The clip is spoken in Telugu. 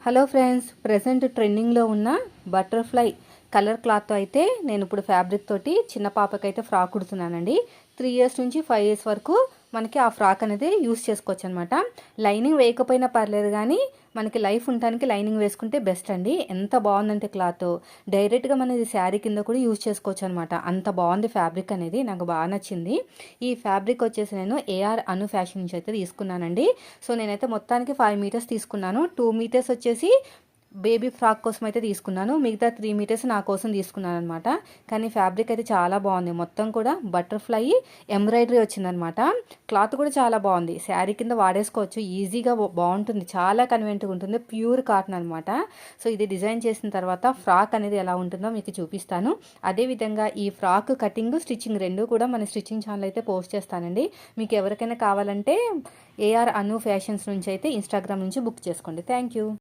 హలో ఫ్రెండ్స్, ప్రెసెంట్ ట్రెండింగ్లో ఉన్న బటర్ఫ్లై కలర్ క్లాత్తో అయితే నేను ఇప్పుడు ఫ్యాబ్రిక్ తోటి చిన్న పాపకైతే ఫ్రాక్ కుడుతున్నానండి. 3 ఇయర్స్ నుంచి 5 ఇయర్స్ వరకు మనకి ఆ ఫ్రాక్ అనేది యూస్ చేసుకోవచ్చు అనమాట. లైనింగ్ వేయకపోయినా పర్లేదు, కానీ మనకి లైఫ్ ఉండడానికి లైనింగ్ వేసుకుంటే బెస్ట్ అండి. ఎంత బాగుందంటే క్లాత్ డైరెక్ట్గా మనది శారీ కింద కూడా యూజ్ చేసుకోవచ్చు అనమాట. అంత బాగుంది ఫ్యాబ్రిక్ అనేది, నాకు బాగా నచ్చింది. ఈ ఫ్యాబ్రిక్ వచ్చేసి నేను ఏఆర్ అను ఫ్యాషన్ నుంచి అయితే తీసుకున్నానండి. సో నేనైతే మొత్తానికి 5 మీటర్స్ తీసుకున్నాను. 2 మీటర్స్ వచ్చేసి బేబీ ఫ్రాక్ కోసం అయితే తీసుకున్నాను, మిగతా 3 మీటర్స్ నా కోసం తీసుకున్నాను అనమాట. కానీ ఫ్యాబ్రిక్ అయితే చాలా బాగుంది. మొత్తం కూడా బటర్ఫ్లై ఎంబ్రాయిడరీ వచ్చిందనమాట. క్లాత్ కూడా చాలా బాగుంది. శారీ కింద వాడేసుకోవచ్చు, ఈజీగా బాగుంటుంది, చాలా కన్వీనియంట్గా ఉంటుంది. ప్యూర్ కాటన్ అనమాట. సో ఇది డిజైన్ చేసిన తర్వాత ఫ్రాక్ అనేది ఎలా ఉంటుందో మీకు చూపిస్తాను. అదేవిధంగా ఈ ఫ్రాక్ కటింగ్, స్టిచ్చింగ్ రెండు కూడా మన స్టిచ్చింగ్ ఛానల్ అయితే పోస్ట్ చేస్తానండి. మీకు ఎవరికైనా కావాలంటే ఏఆర్ అను ఫ్యాషన్స్ నుంచి అయితే ఇన్స్టాగ్రామ్ నుంచి బుక్ చేసుకోండి. Thank you.